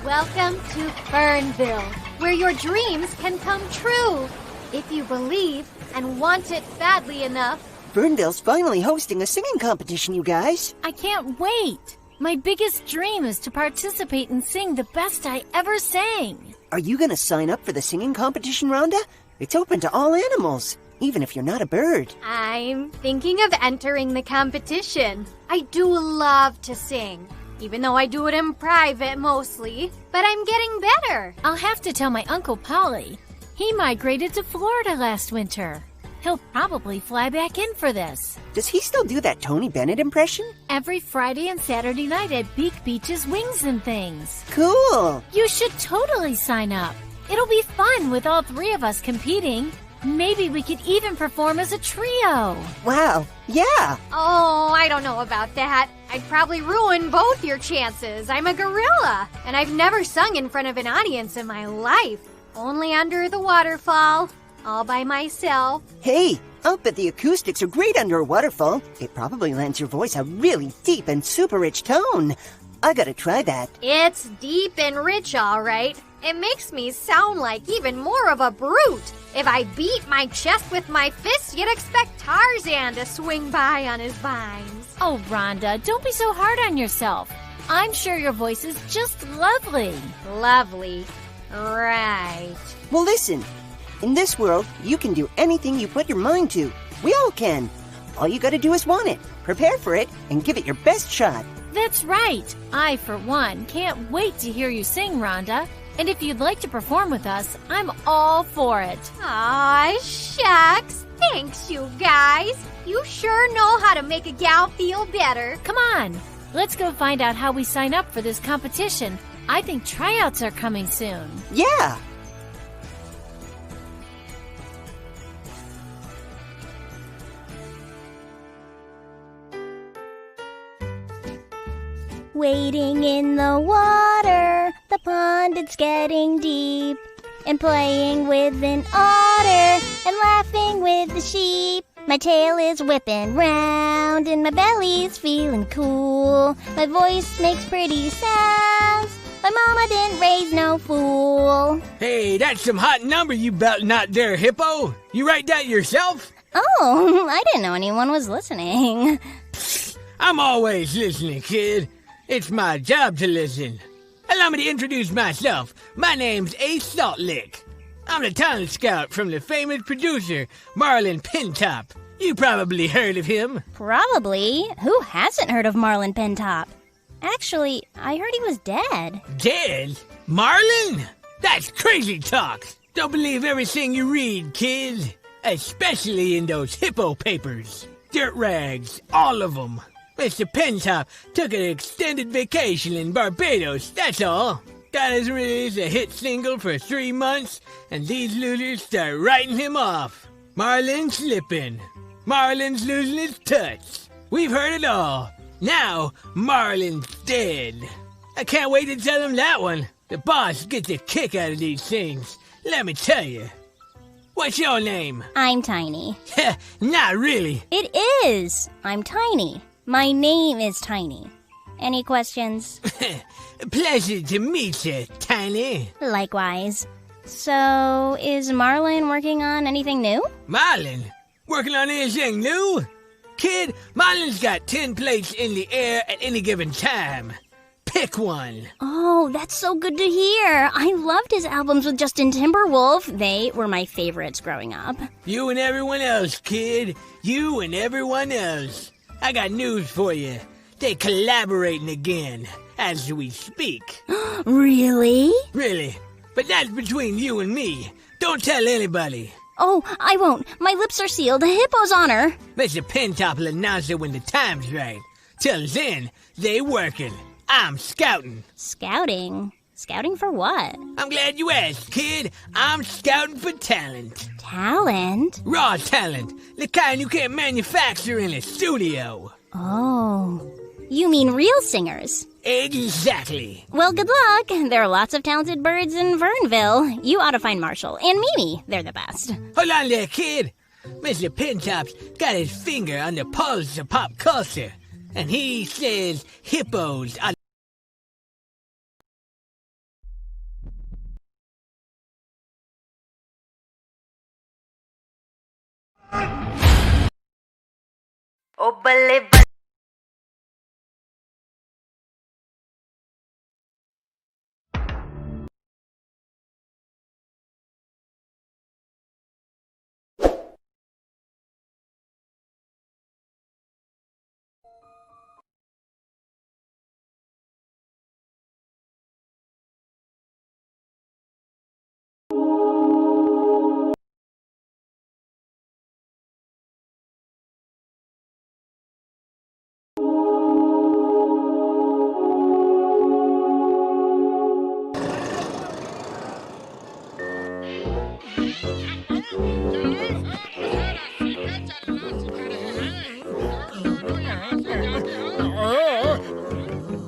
Welcome to Fernville, where your dreams can come true. If you believe and want it badly enough. Fernville's finally hosting a singing competition, you guys. I can't wait. My biggest dream is to participate and sing the best I ever sang. Are you gonna sign up for the singing competition, Rhonda? It's open to all animals, even if you're not a bird. I'm thinking of entering the competition. I do love to sing, even though I do it in private mostly, but I'm getting better. I'll have to tell my Uncle Polly. He migrated to Florida last winter. He'll probably fly back in for this. Does he still do that Tony Bennett impression? Every Friday and Saturday night at Beak Beach's Wings and Things. Cool! You should totally sign up. It'll be fun with all three of us competing. Maybe we could even perform as a trio. Wow, yeah! Oh, I don't know about that. I'd probably ruin both your chances. I'm a gorilla, and I've never sung in front of an audience in my life. Only under the waterfall, all by myself. Hey, I'll bet the acoustics are great under a waterfall. It probably lends your voice a really deep and super rich tone. I gotta try that. It's deep and rich, all right. It makes me sound like even more of a brute. If I beat my chest with my fist, you'd expect Tarzan to swing by on his vines. Oh, Rhonda, don't be so hard on yourself. I'm sure your voice is just lovely. Lovely. Right. Well, listen. In this world, you can do anything you put your mind to. We all can. All you gotta do is want it, prepare for it, and give it your best shot. That's right. I, for one, can't wait to hear you sing, Rhonda. And if you'd like to perform with us, I'm all for it. Aw, shucks. Thanks, you guys. You sure know how to make a gal feel better. Come on. Let's go find out how we sign up for this competition. I think tryouts are coming soon. Yeah! Wading in the water, the pond it's getting deep, and playing with an otter, and laughing with the sheep. My tail is whipping round, and my belly's feeling cool. My voice makes pretty sounds, my mama didn't raise no fool. Hey, that's some hot number you belting out there, Hippo. You write that yourself? Oh, I didn't know anyone was listening. I'm always listening, kid. It's my job to listen. Allow me to introduce myself. My name's Ace Saltlick. I'm the talent scout from the famous producer, Marlon Pintop. You probably heard of him. Probably. Who hasn't heard of Marlon Pintop? Actually, I heard he was dead. Dead? Marlon? That's crazy talk. Don't believe everything you read, kid. Especially in those Hippo papers. Dirt rags, all of them. Mr. Pintop took an extended vacation in Barbados, that's all. Got us released a hit single for 3 months, and these losers start writing him off. Marlon's slipping. Marlon's losing his touch. We've heard it all. Now, Marlon's dead. I can't wait to tell him that one. The boss gets a kick out of these things. Let me tell you. What's your name? I'm Tiny. Not really. It is. I'm Tiny. My name is Tiny. Any questions? Pleasure to meet you, Tiny. Likewise. So, is Marlon working on anything new? Marlon? Working on anything new? Kid, Marlon's got 10 plates in the air at any given time. Pick one. Oh, that's so good to hear. I loved his albums with Justin Timberwolf. They were my favorites growing up. You and everyone else, kid. You and everyone else. I got news for you. They collaborating again, as we speak. Really? Really. But that's between you and me. Don't tell anybody. Oh, I won't. My lips are sealed. Hippo's honor. Mr. Pintop will announce it when the time's right. Till then, they working. I'm scouting. Scouting? Scouting for what? I'm glad you asked, kid. I'm scouting for talent. Talent? Raw talent. The kind you can't manufacture in a studio. Oh. You mean real singers? Exactly. Well, good luck. There are lots of talented birds in Vernville. You ought to find Marshall and Mimi. They're the best. Hold on there, kid. Mr. Pintop's got his finger on the pulse of pop culture. And he says hippos are ओ बल्ले बल्ले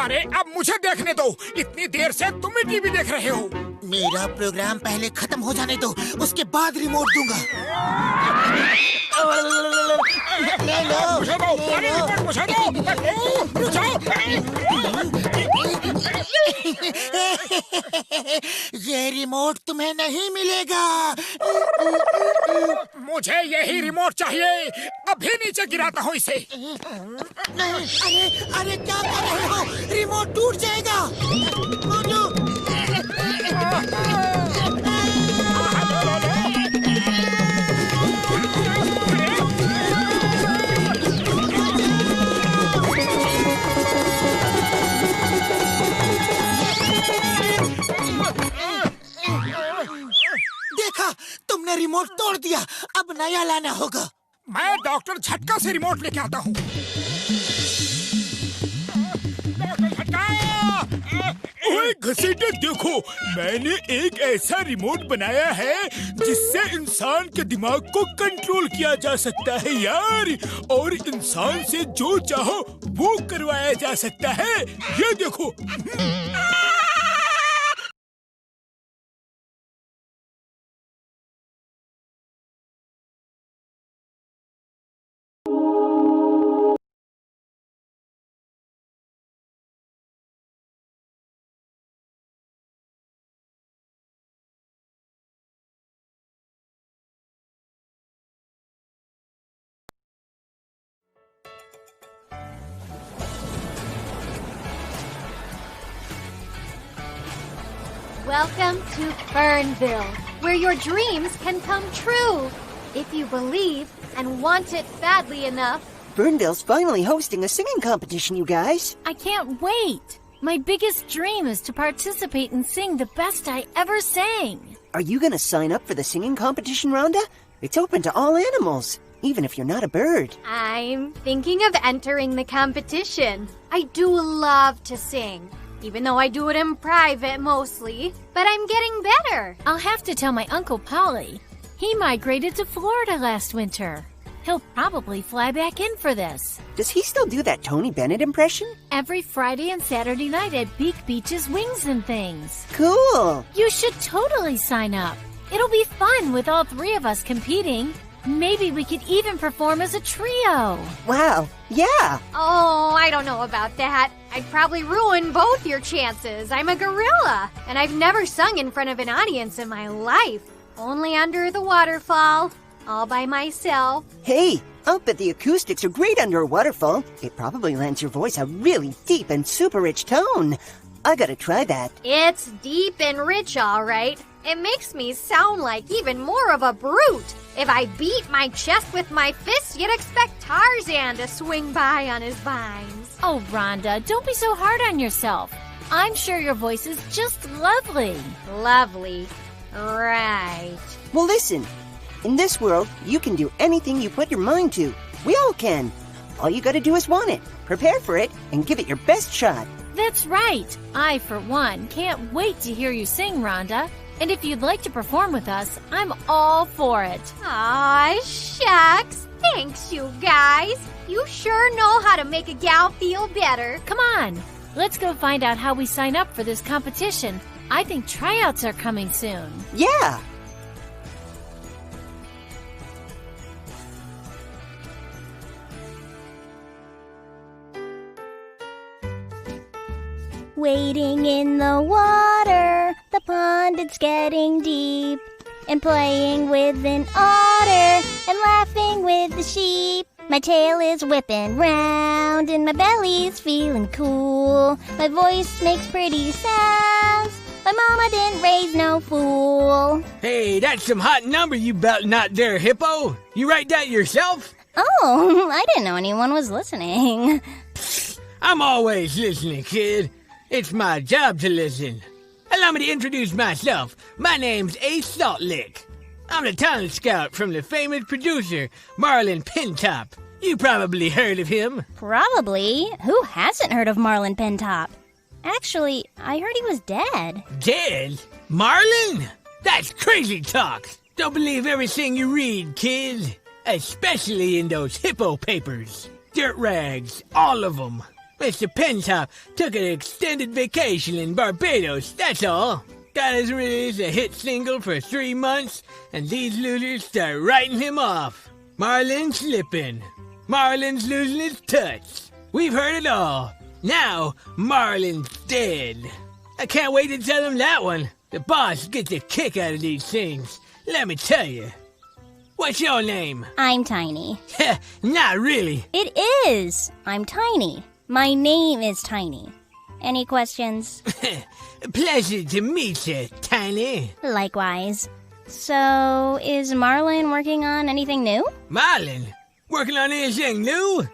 अरे अब मुझे देखने दो, इतनी देर से तुम ही टीवी देख रहे हो। मेरा प्रोग्राम पहले खत्म हो जाने दो, उसके बाद रिमोट दूंगा। ले लो, मुझे दो, अरे रिमोट मुझे दो। ये रिमोट तुम्हें नहीं मिलेगा। मुझे यही रिमोट चाहिए, अभी नीचे गिराता हूँ इसे। नहीं, अरे क्या कर रहे हो? रिमोट टूट जाएगा। देखा, तुमने रिमोट तोड़ दिया, अब नया लाना होगा। मैं डॉक्टर झटका से रिमोट लेके आता हूँ। ओए घसीटे, देखो मैंने एक ऐसा रिमोट बनाया है जिससे इंसान के दिमाग को कंट्रोल किया जा सकता है यार, और इंसान से जो चाहो वो करवाया जा सकता है। ये देखो। Welcome to Fernville, where your dreams can come true. If you believe and want it badly enough. Fernville's finally hosting a singing competition, you guys. I can't wait. My biggest dream is to participate and sing the best I ever sang. Are you gonna sign up for the singing competition, Rhonda? It's open to all animals, even if you're not a bird. I'm thinking of entering the competition. I do love to sing, even though I do it in private mostly, but I'm getting better. I'll have to tell my Uncle Polly. He migrated to Florida last winter. He'll probably fly back in for this. Does he still do that Tony Bennett impression? Every Friday and Saturday night at Beak Beach's Wings and Things. Cool. You should totally sign up. It'll be fun with all three of us competing. Maybe we could even perform as a trio. Wow, yeah. Oh, I don't know about that. I'd probably ruin both your chances. I'm a gorilla, and I've never sung in front of an audience in my life. Only under the waterfall, all by myself. Hey, I'll bet the acoustics are great under a waterfall. It probably lends your voice a really deep and super rich tone. I gotta try that. It's deep and rich, all right. It makes me sound like even more of a brute. If I beat my chest with my fists, you'd expect Tarzan to swing by on his vines. Oh, Rhonda, don't be so hard on yourself. I'm sure your voice is just lovely. Lovely. Right. Well, listen. In this world, you can do anything you put your mind to. We all can. All you gotta do is want it, prepare for it, and give it your best shot. That's right. I, for one, can't wait to hear you sing, Rhonda. And if you'd like to perform with us, I'm all for it. Aw, shucks. Thanks, you guys. You sure know how to make a gal feel better. Come on. Let's go find out how we sign up for this competition. I think tryouts are coming soon. Yeah. Wading in the water, the pond it's getting deep. And playing with an otter, and laughing with the sheep. My tail is whipping round and my belly's feeling cool. My voice makes pretty sounds. My mama didn't raise no fool. Hey, that's some hot number you belting out there, Hippo. You write that yourself? Oh, I didn't know anyone was listening. I'm always listening, kid. It's my job to listen. Allow me to introduce myself. My name's Ace Saltlick. I'm the talent scout from the famous producer, Marlin Pintop. You probably heard of him. Probably. Who hasn't heard of Marlin Pintop? Actually, I heard he was dead. Dead? Marlin? That's crazy talk. Don't believe everything you read, kid. Especially in those hippo papers. Dirt rags, all of them. Mr. Pintop took an extended vacation in Barbados, that's all. Got his release a hit single for 3 months, and these losers start writing him off. Marlin's slipping. Marlin's losing his touch. We've heard it all. Now, Marlin's dead. I can't wait to tell him that one. The boss gets a kick out of these things. Let me tell you. What's your name? I'm Tiny. Not really. It is. I'm Tiny. My name is Tiny. Any questions? Pleasure to meet you, Tiny. Likewise. So, is Marlin working on anything new? Marlin? Working on anything new?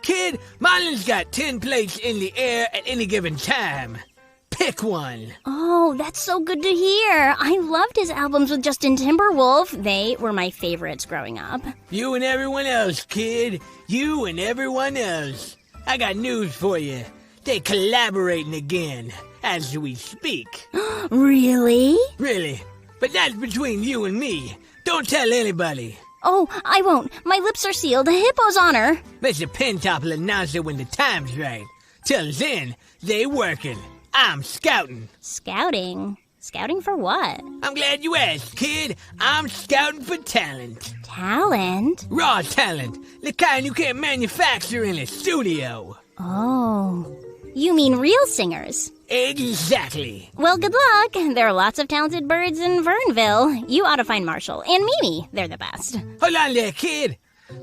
Kid, Marlin's got 10 plates in the air at any given time. Pick one. Oh, that's so good to hear. I loved his albums with Justin Timberwolf. They were my favorites growing up. You and everyone else, kid. You and everyone else. I got news for you. They collaborating again, as we speak. Really? Really. But that's between you and me. Don't tell anybody. Oh, I won't. My lips are sealed. Hippo's honor. Mr. Pintop will announce it when the time's right. Till then, they working. I'm scouting. Scouting? Scouting for what? I'm glad you asked, kid. I'm scouting for talent. Talent? Raw talent. The kind you can't manufacture in a studio. Oh. You mean real singers? Exactly. Well, good luck. There are lots of talented birds in Vernville. You ought to find Marshall and Mimi. They're the best. Hold on there, kid.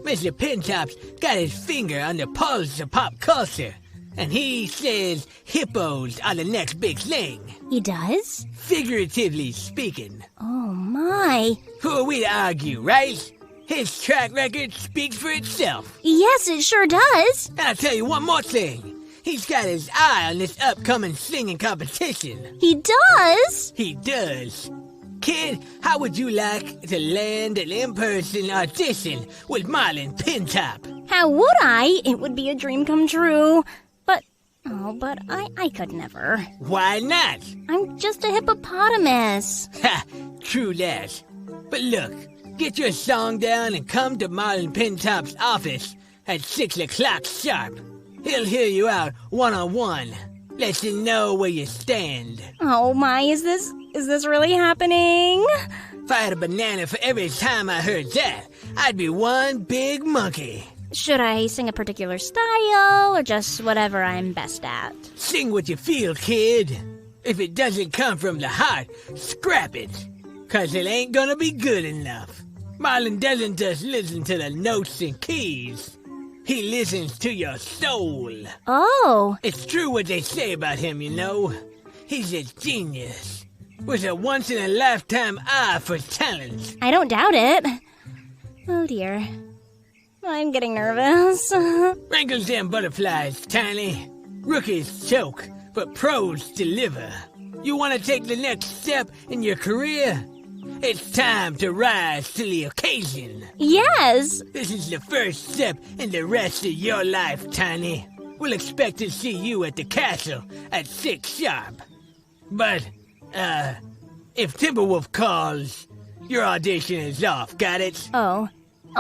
Mr. Pintop's got his finger on the pulse of pop culture. And he says hippos are the next big thing. He does? Figuratively speaking. Oh, my. Who are we to argue, right? His track record speaks for itself. Yes, it sure does. And I'll tell you one more thing. He's got his eye on this upcoming singing competition. He does? He does. Kid, how would you like to land an in-person audition with Marlin Pintop? How would I? It would be a dream come true. But I could never. Why not? I'm just a hippopotamus. Ha, true that. But look, get your song down and come to Marlin Pintop's office at 6 o'clock sharp. He'll hear you out one-on-one. Let you know where you stand. Oh my, is this really happening? If I had a banana for every time I heard that, I'd be one big monkey. Should I sing a particular style, or just whatever I'm best at? Sing what you feel, kid. If it doesn't come from the heart, scrap it. 'Cause it ain't gonna be good enough. Marlin doesn't just listen to the notes and keys. He listens to your soul. Oh. It's true what they say about him, you know. He's a genius. With a once-in-a-lifetime eye for talent. I don't doubt it. Oh dear. I'm getting nervous. Wrinkles and butterflies, Tiny. Rookies choke, but pros deliver. You want to take the next step in your career? It's time to rise to the occasion. Yes. This is the first step in the rest of your life, Tiny. We'll expect to see you at the castle at 6 sharp. But, if Timberwolf calls, your audition is off, got it? Oh.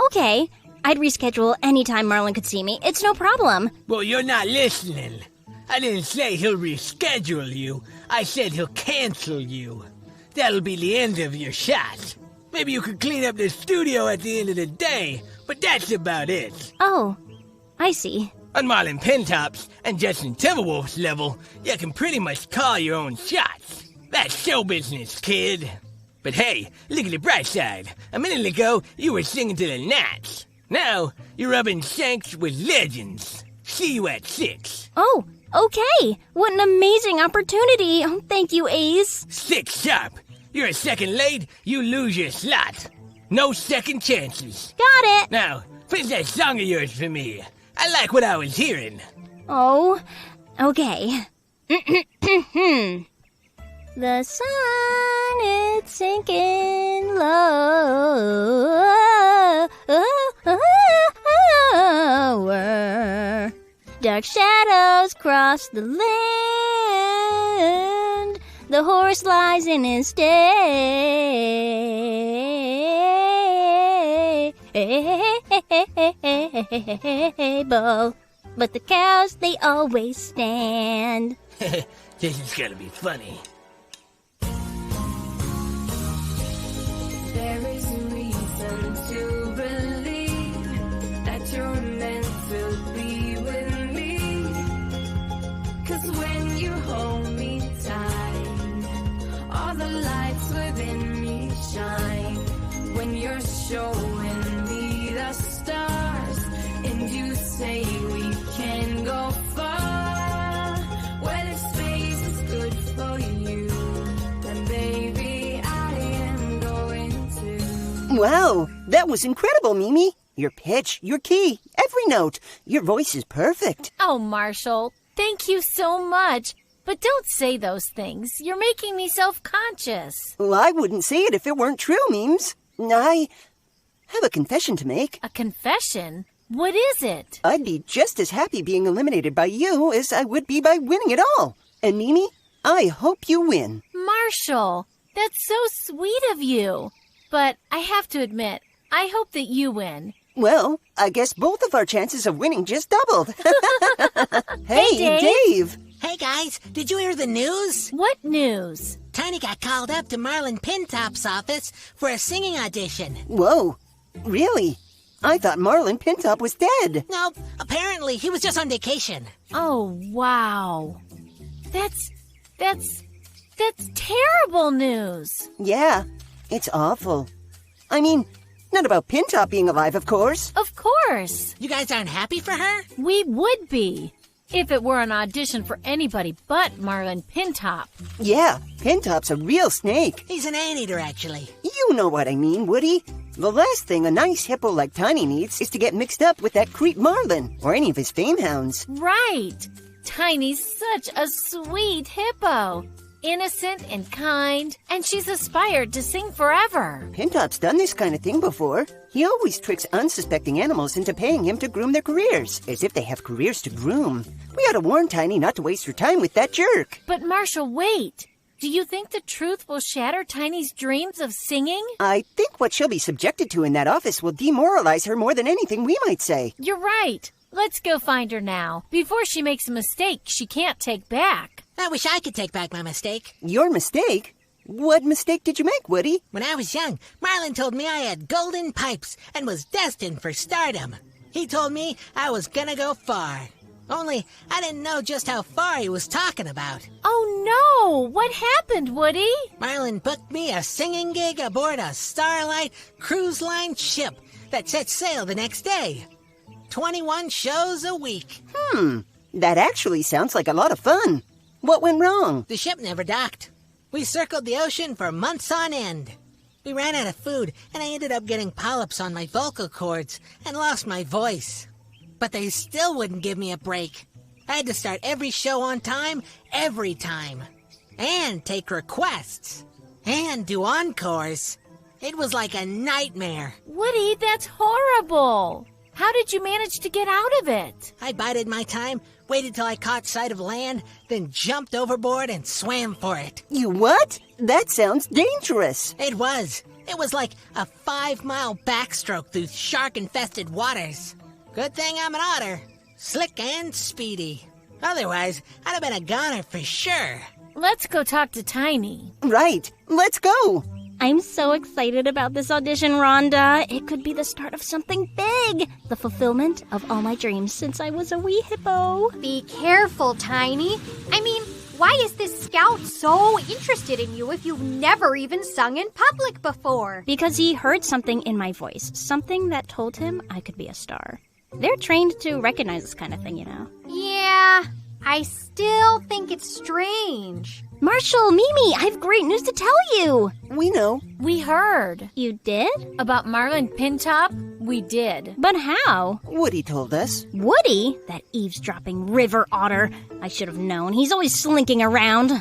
Okay. I'd reschedule anytime Marlin could see me. It's no problem. Well, you're not listening. I didn't say he'll reschedule you. I said he'll cancel you. That'll be the end of your shot. Maybe you could clean up the studio at the end of the day, but that's about it. Oh, I see. On Marlin Pintop's and Justin Timberwolf's level, you can pretty much call your own shots. That's show business, kid. But hey, look at the bright side. A minute ago, you were singing to the gnats. Now, you're rubbing shanks with legends. See you at 6. Oh, okay. What an amazing opportunity. Oh, thank you, Ace. 6 sharp. You're a second late, you lose your slot. No second chances. Got it. Now, finish that song of yours for me. I like what I was hearing. Oh, okay. The sun, it's sinking lower. Dark shadows cross the land. The horse lies in his stable. But the cows, they always stand. This is gonna be funny. There is reason to believe that you're meant to be with me. 'Cause when you hold me tight, all the lights within me shine. When you're showing me the stars, and you say we can go far, well, if space is good for you, then baby, I am going to. Wow, that was incredible, Mimi. Your pitch, your key, every note. Your voice is perfect. Oh, Marshall, thank you so much. But don't say those things. You're making me self-conscious. Well, I wouldn't say it if it weren't true, Memes. I have a confession to make. A confession? What is it? I'd be just as happy being eliminated by you as I would be by winning it all. And Mimi, I hope you win. Marshall, that's so sweet of you. But I have to admit, I hope that you win. Well, I guess both of our chances of winning just doubled. Hey, Dave! Hey guys, did you hear the news? What news? Tiny got called up to Marlin Pintop's office for a singing audition. Whoa, really? I thought Marlin Pintop was dead. No, apparently he was just on vacation. Oh, wow. That's terrible news. Yeah, it's awful. I mean, not about Pintop being alive, of course. Of course. You guys aren't happy for her? We would be. If it were an audition for anybody but Marlin Pintop. Yeah, Pintop's a real snake. He's an anteater, actually. You know what I mean, Woody. The last thing a nice hippo like Tiny needs is to get mixed up with that creep Marlin or any of his fame hounds. Right. Tiny's such a sweet hippo. Innocent and kind, and she's aspired to sing forever. Pintop's done this kind of thing before. He always tricks unsuspecting animals into paying him to groom their careers, as if they have careers to groom. We ought to warn Tiny not to waste her time with that jerk. But Marshall, wait. Do you think the truth will shatter Tiny's dreams of singing? I think what she'll be subjected to in that office will demoralize her more than anything we might say. You're right. Let's go find her now, before she makes a mistake she can't take back. I wish I could take back my mistake. Your mistake? What mistake did you make, Woody? When I was young, Marlin told me I had golden pipes and was destined for stardom. He told me I was gonna go far. Only, I didn't know just how far he was talking about. Oh no! What happened, Woody? Marlin booked me a singing gig aboard a Starlight Cruise Line ship that set sail the next day. 21 shows a week. That actually sounds like a lot of fun. What went wrong? The ship never docked. We circled the ocean for months on end. We ran out of food, and I ended up getting polyps on my vocal cords and lost my voice. But they still wouldn't give me a break. I had to start every show on time, every time. And take requests. And do encores. It was like a nightmare. Woody, that's horrible. How did you manage to get out of it? I bided my time, waited till I caught sight of land, then jumped overboard and swam for it. You what? That sounds dangerous. It was. It was like a 5-mile backstroke through shark-infested waters. Good thing I'm an otter. Slick and speedy. Otherwise, I'd have been a goner for sure. Let's go talk to Tiny. Right. Let's go. I'm so excited about this audition, Rhonda. It could be the start of something big. The fulfillment of all my dreams since I was a wee hippo. Be careful, Tiny. I mean, Why is this scout so interested in you if you've never even sung in public before? Because he heard something in my voice, something that told him I could be a star. They're trained to recognize this kind of thing, you know. Yeah, I still think it's strange. Marshall, Mimi, I have great news to tell you. We know. We heard. You did? About Marlin Pintop? We did. But how? Woody told us. Woody? That eavesdropping river otter. I should have known. He's always slinking around.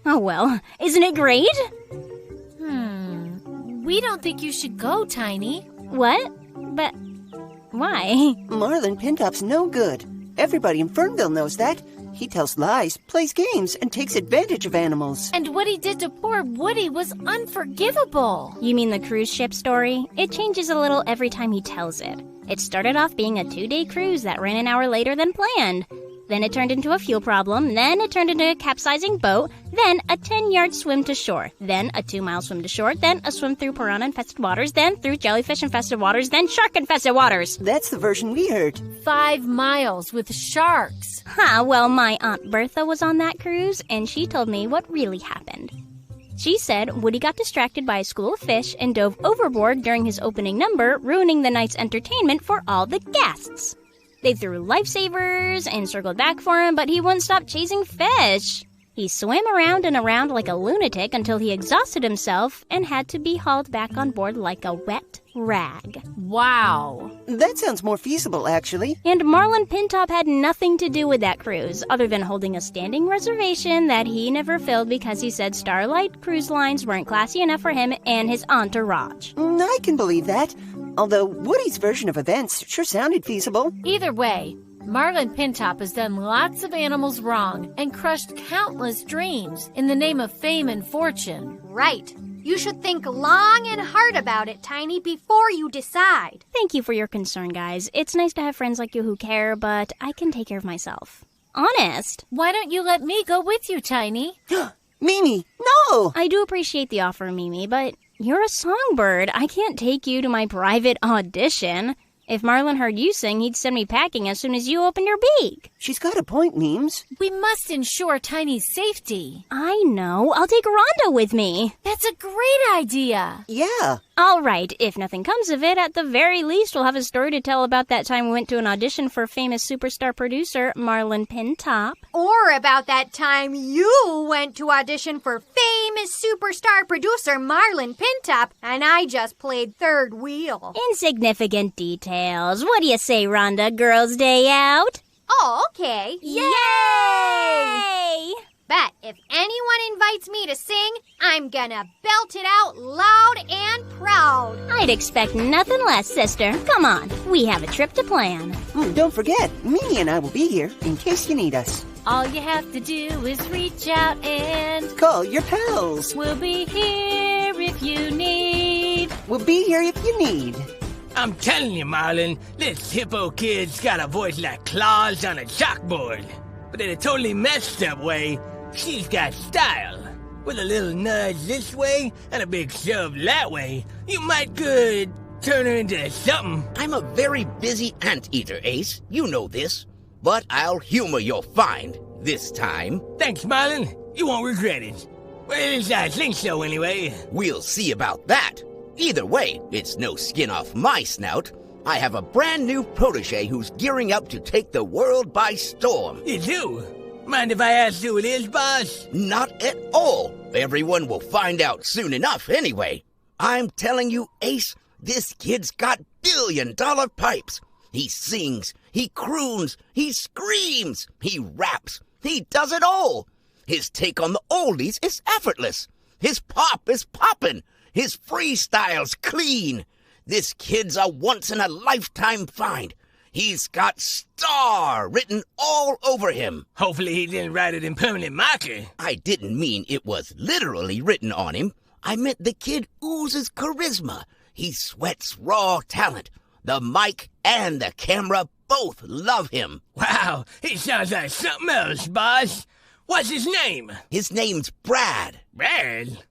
Oh well, isn't it great? We don't think you should go, Tiny. What? But why? Marlin Pintop's no good. Everybody in Fernville knows that. He tells lies, plays games, and takes advantage of animals. And what he did to poor Woody was unforgivable. You mean the cruise ship story? It changes a little every time he tells it. It started off being a 2-day cruise that ran an hour later than planned. Then it turned into a fuel problem. Then it turned into a capsizing boat. Then a 10-yard swim to shore. Then a 2-mile swim to shore. Then a swim through piranha-infested waters. Then through jellyfish-infested waters. Then shark-infested waters. That's the version we heard. 5 miles with sharks. Well, my Aunt Bertha was on that cruise, and she told me what really happened. She said Woody got distracted by a school of fish and dove overboard during his opening number, ruining the night's entertainment for all the guests. They threw lifesavers and circled back for him, but he wouldn't stop chasing fish. He swam around and around like a lunatic until he exhausted himself and had to be hauled back on board like a wet rag. Wow. That sounds more feasible, actually. And Marlin Pintop had nothing to do with that cruise, other than holding a standing reservation that he never filled because he said Starlight Cruise Lines weren't classy enough for him and his entourage. I can believe that. Although Woody's version of events sure sounded feasible. Either way, Marlin Pintop has done lots of animals wrong and crushed countless dreams in the name of fame and fortune. Right. You should think long and hard about it, Tiny, before you decide. Thank you for your concern, guys. It's nice to have friends like you who care, but I can take care of myself. Honest. Why don't you let me go with you, Tiny? Mimi, no! I do appreciate the offer, Mimi, but you're a songbird. I can't take you to my private audition. If Marlin heard you sing, he'd send me packing as soon as you open your beak. She's got a point, Memes. We must ensure Tiny's safety. I know. I'll take Rhonda with me. That's a great idea. Yeah. All right. If nothing comes of it, at the very least, we'll have a story to tell about that time we went to an audition for famous superstar producer Marlin Pintop. Or about that time you went to audition for famous superstar producer Marlin Pintop, and I just played third wheel. Insignificant details. What do you say, Rhonda? Girls' Day out? Oh, okay. Yay! But if anyone invites me to sing, I'm gonna belt it out loud and proud. I'd expect nothing less, sister. Come on, we have a trip to plan. Don't forget, Mimi and I will be here in case you need us. All you have to do is reach out and Call your pals. we'll be here if you need. We'll be here if you need. I'm telling you, Marlin, this hippo kid's got a voice like claws on a chalkboard. But in a totally messed up way, she's got style. With a little nudge this way and a big shove that way, you might could turn her into something. I'm a very busy anteater, Ace. You know this. But I'll humor your find this time. Thanks, Marlin. You won't regret it. Well, at least I think so, anyway. We'll see about that. Either way, it's no skin off my snout. I have a brand new protege who's gearing up to take the world by storm. You do? Mind if I ask who it is, boss? Not at all. Everyone will find out soon enough anyway. I'm telling you, Ace, this kid's got billion-dollar pipes. He sings, he croons, he screams, he raps, he does it all. His take on the oldies is effortless. His pop is poppin'. His freestyle's clean. This kid's a once-in-a-lifetime find. He's got STAR written all over him. Hopefully he didn't write it in permanent marker. I didn't mean it was literally written on him. I meant the kid oozes charisma. He sweats raw talent. The mic and the camera both love him. Wow, he sounds like something else, boss. What's his name? His name's Brad. Brad?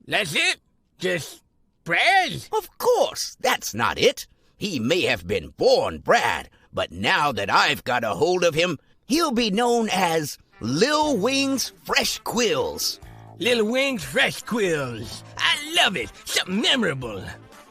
That's it? Just Brad? Of course, that's not it. He may have been born Brad, but now that I've got a hold of him, he'll be known as Lil Wings Fresh Quills. Little Wings Fresh Quills. I love it. Something memorable.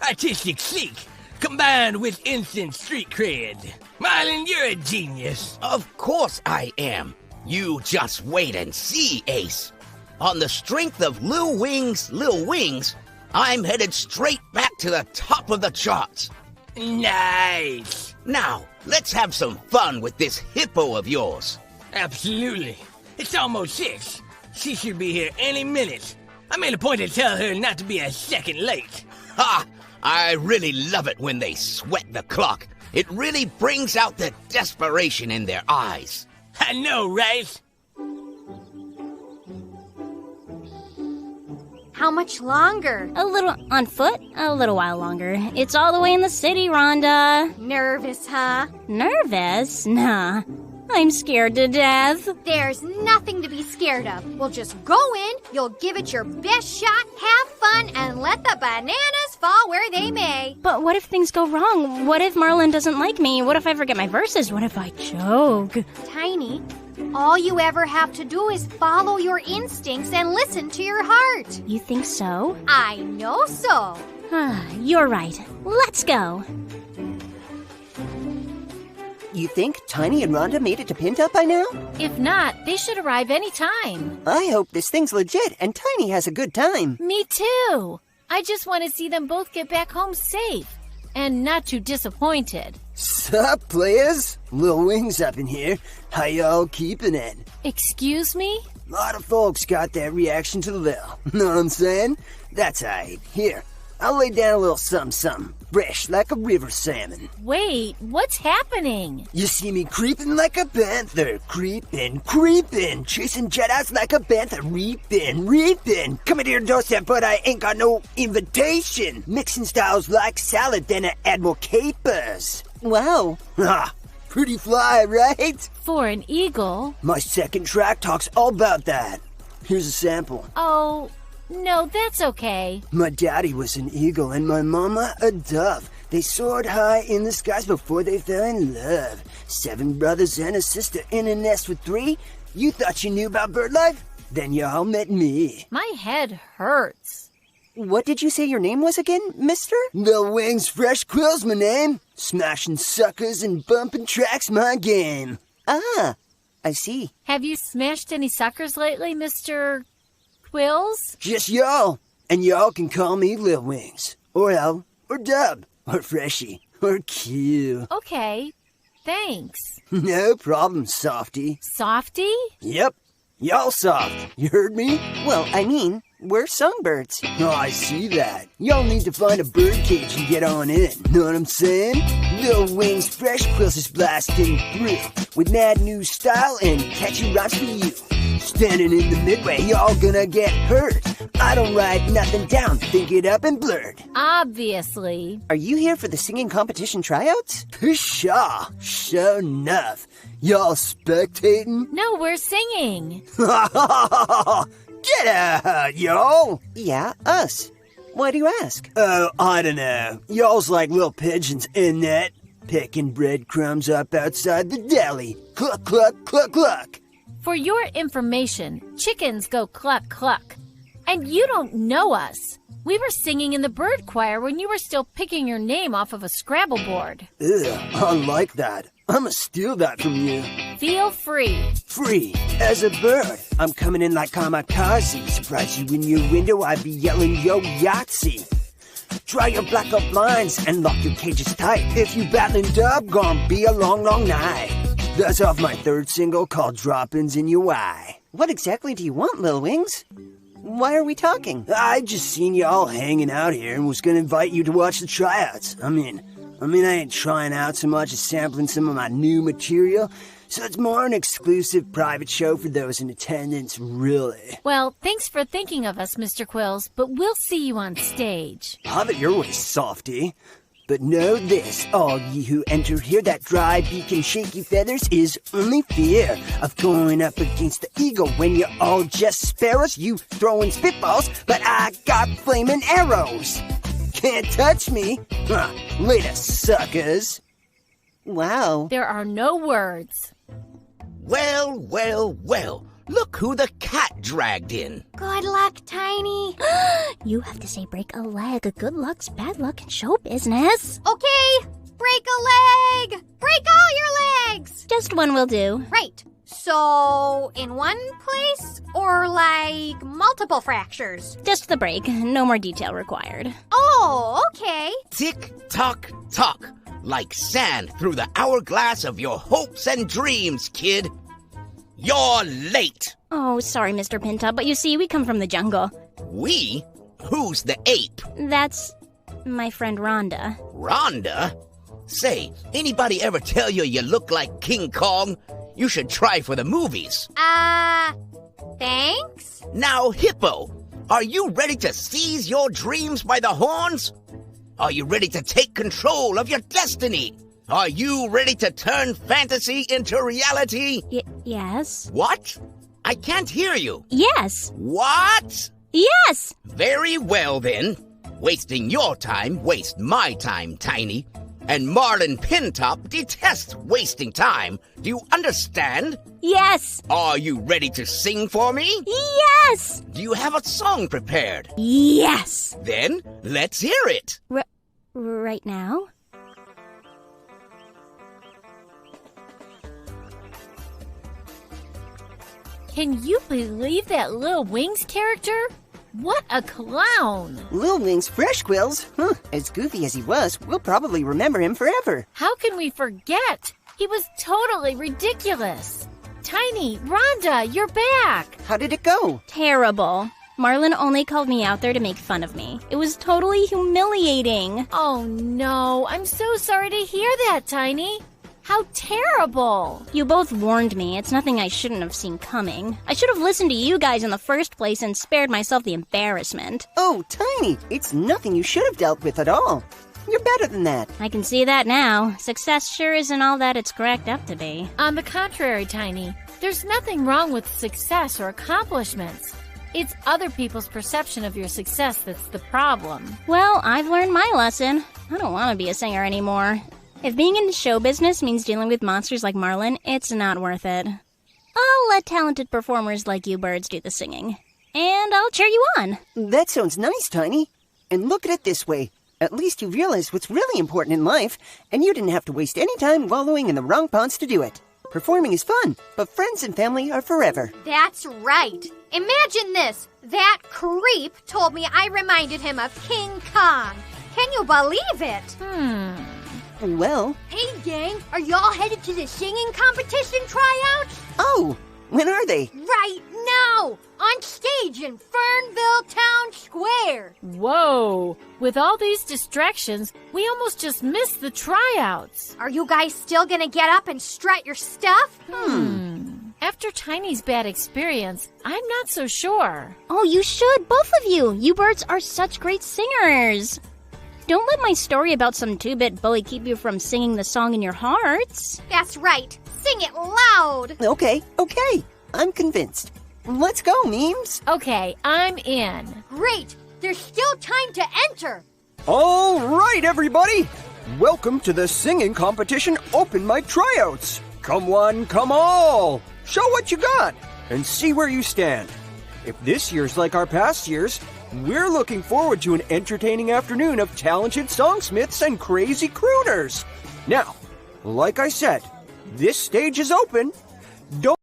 Artistic chic, combined with instant street cred. Marlin, you're a genius. Of course I am. You just wait and see, Ace. On the strength of Lil Wings, I'm headed straight back to the top of the charts. Nice. Now, let's have some fun with this hippo of yours. Absolutely. It's almost 6. She should be here any minute. I made a point to tell her not to be a second late. Ha! I really love it when they sweat the clock. It really brings out the desperation in their eyes. I know, right? How much longer? A little on foot, a little while longer. It's all the way in the city, Rhonda. Nervous, huh? Nervous? Nah. I'm scared to death. There's nothing to be scared of. We'll just go in, you'll give it your best shot, have fun, and let the bananas fall where they may. But what if things go wrong? What if Marlin doesn't like me? What if I forget my verses? What if I choke? Tiny, all you ever have to do is follow your instincts and listen to your heart. You think so? I know so. You're right. Let's go. You think Tiny and Rhonda made it to Pinta by now? If not, they should arrive any time. I hope this thing's legit and Tiny has a good time. Me too. I just want to see them both get back home safe and not too disappointed. Sup, players? Lil Wings up in here. How y'all keeping it? Excuse me? A lot of folks got that reaction to Lil. Know what I'm saying? That's aight. Here, I'll lay down a little something, fresh like a river salmon. Wait, what's happening? You see me creeping like a panther, creeping, chasing Jedis like a panther, reaping. Coming to your doorstep, but I ain't got no invitation. Mixing styles like salad, then I add more capers. Wow. Pretty fly, right? For an eagle? My second track talks all about that. Here's a sample. Oh, no, that's okay. My daddy was an eagle and my mama a dove. They soared high in the skies before they fell in love. 7 brothers and a sister in a nest with 3. You thought you knew about bird life? Then y'all met me. My head hurts. What did you say your name was again, mister? Lil Wings Fresh Quills, my name. Smashing suckers and bumping tracks, my game. Ah, I see. Have you smashed any suckers lately, Mr. Quills? Just y'all. And y'all can call me Lil Wings. Or L. Or Dub. Or Freshie. Or Q. Okay, thanks. No problem, Softy. Softy? Yep. Y'all soft. You heard me? Well, I mean, we're songbirds. Oh, I see that. Y'all need to find a bird cage and get on in. Know what I'm saying? Lil Wings Fresh Quills is blasting through with mad new style and catchy rhymes for you. Standing in the midway, y'all gonna get hurt. I don't write nothing down, think it up and blurt. Obviously. Are you here for the singing competition tryouts? Pshaw, sure enough. Y'all spectating? No, we're singing. Get out, y'all! Yeah, us. Why do you ask? Oh, I don't know. Y'all's like little pigeons in that, picking breadcrumbs up outside the deli. Cluck, cluck, cluck, cluck. For your information, chickens go cluck, cluck. And you don't know us. We were singing in the bird choir when you were still picking your name off of a Scrabble board. Ugh, I like that. I'ma steal that from you. Feel free. Free as a bird. I'm coming in like kamikaze. Surprise you in your window, I be yelling yo Yahtzee. Try your blackout blinds and lock your cages tight. If you battling Dub, gon' be a long, long night. That's off my 3rd single called Drop-Ins in Your Eye. What exactly do you want, Lil Wings? Why are we talking? I just seen y'all hanging out here and was gonna invite you to watch the tryouts. I mean, I ain't trying out so much as sampling some of my new material, so it's more an exclusive private show for those in attendance, really. Well, thanks for thinking of us, Mr. Quills, but we'll see you on stage. Have it your way, Softy. But know this, all ye who enter here, that dry beak and shaky feathers is only fear of going up against the eagle when you're all just sparrows. You throwing spitballs, but I got flaming arrows. Can't touch me. Later, suckers. Wow. There are no words. Well, well, well. Look who the cat dragged in. Good luck, Tiny. You have to say break a leg. Good luck's bad luck in show business. Okay, break a leg. Break all your legs. Just one will do. Right. So, in one place or like multiple fractures? Just the break. No more detail required. Oh, okay. Tick, tock, tock. Like sand through the hourglass of your hopes and dreams, kid. You're late. Oh, sorry, Mr. Pinta, but you see, we come from the jungle. We? Who's the ape? That's my friend Rhonda. Rhonda? Say, anybody ever tell you you look like King Kong? You should try for the movies. Thanks? Now, Hippo, are you ready to seize your dreams by the horns? Are you ready to take control of your destiny? Are you ready to turn fantasy into reality? Yes. What? I can't hear you. Yes. What? Yes! Very well, then. Wasting your time, waste my time, Tiny. And Marlin Pintop detests wasting time. Do you understand? Yes! Are you ready to sing for me? Yes! Do you have a song prepared? Yes! Then, let's hear it. Right now? Can you believe that Lil Wings character? What a clown! Lil Wings Fresh Quills? As goofy as he was, we'll probably remember him forever. How can we forget? He was totally ridiculous. Tiny, Rhonda, you're back! How did it go? Terrible. Marlin only called me out there to make fun of me. It was totally humiliating. Oh no, I'm so sorry to hear that, Tiny. How terrible! You both warned me. It's nothing I shouldn't have seen coming. I should have listened to you guys in the first place and spared myself the embarrassment. Oh, Tiny, it's nothing you should have dealt with at all. You're better than that. I can see that now. Success sure isn't all that it's cracked up to be. On the contrary, Tiny, there's nothing wrong with success or accomplishments. It's other people's perception of your success that's the problem. Well, I've learned my lesson. I don't want to be a singer anymore. If being in show business means dealing with monsters like Marlin, it's not worth it. I'll let talented performers like you birds do the singing. And I'll cheer you on. That sounds nice, Tiny. And look at it this way. At least you realize what's really important in life, and you didn't have to waste any time wallowing in the wrong ponds to do it. Performing is fun, but friends and family are forever. That's right. Imagine this. That creep told me I reminded him of King Kong. Can you believe it? Well... Hey, gang, are y'all headed to the singing competition tryouts? Oh, when are they? Right now! On stage in Fernville Town Square! Whoa! With all these distractions, we almost just missed the tryouts. Are you guys still gonna get up and strut your stuff? After Tiny's bad experience, I'm not so sure. Oh, you should, both of you. You birds are such great singers. Don't let my story about some two-bit bully keep you from singing the song in your hearts. That's right. Sing it loud. Okay. I'm convinced. Let's go, memes. Okay, I'm in. Great. There's still time to enter. All right, everybody. Welcome to the singing competition open mic tryouts. Come one, come all. Show what you got and see where you stand. If this year's like our past years, we're looking forward to an entertaining afternoon of talented songsmiths and crazy crooners. Now, like I said, this stage is open. Don't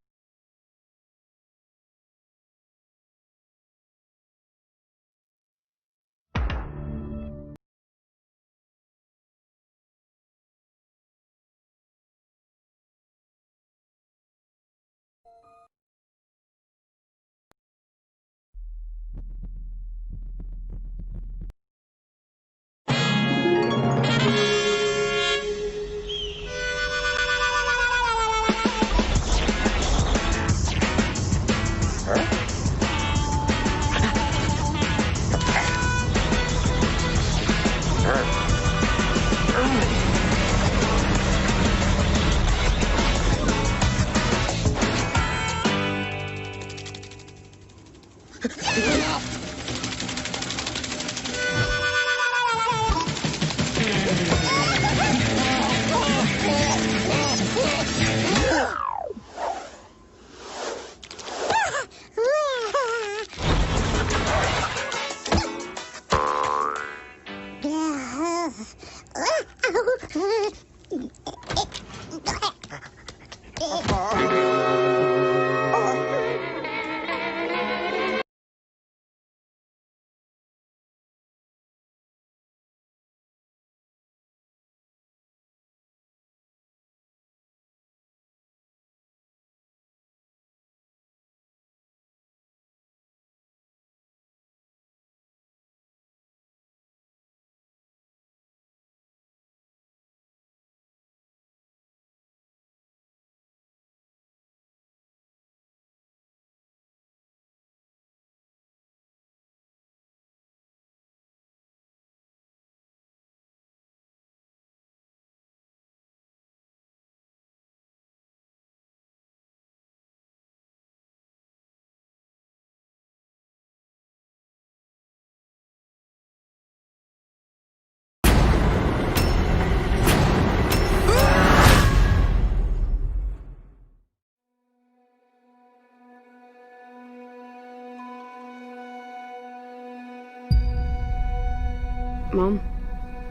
Mom?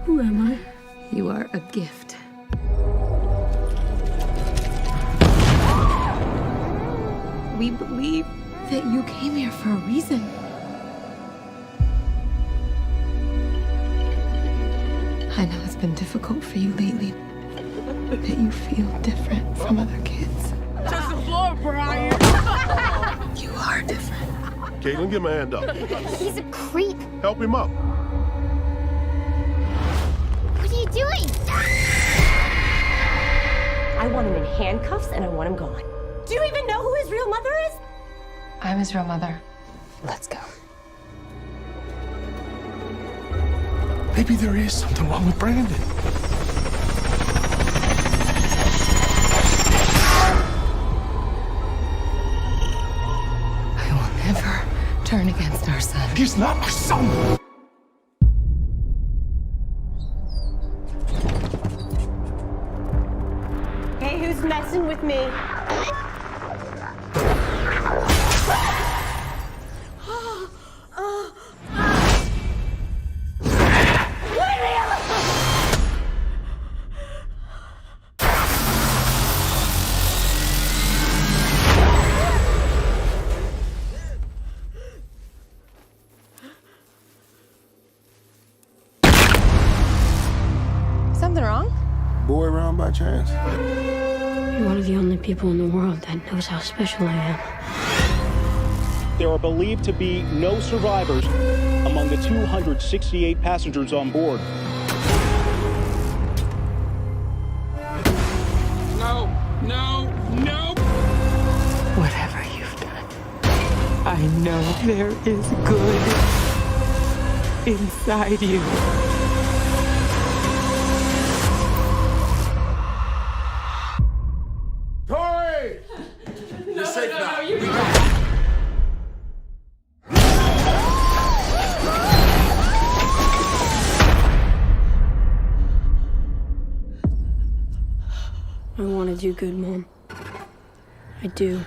Who am I? You are a gift. We believe that you came here for a reason. I know it's been difficult for you lately, that you feel different from other kids. Touch the floor, Brian! You are different. Caitlin, get my hand up. He's a creep. Help him up. What are you doing? I want him in handcuffs and I want him gone. Do you even know who his real mother is? I'm his real mother. Let's go. Maybe there is something wrong with Brandon. I will never turn against our son. He's not my son. Hey, who's messing with me? Something wrong? Boy around by chance? You're one of the only people in the world that knows how special I am. There are believed to be no survivors among the 268 passengers on board. No, no, no! Whatever you've done, I know there is good inside you. Tori! You're safe now. You I want to do good, Mom. I do.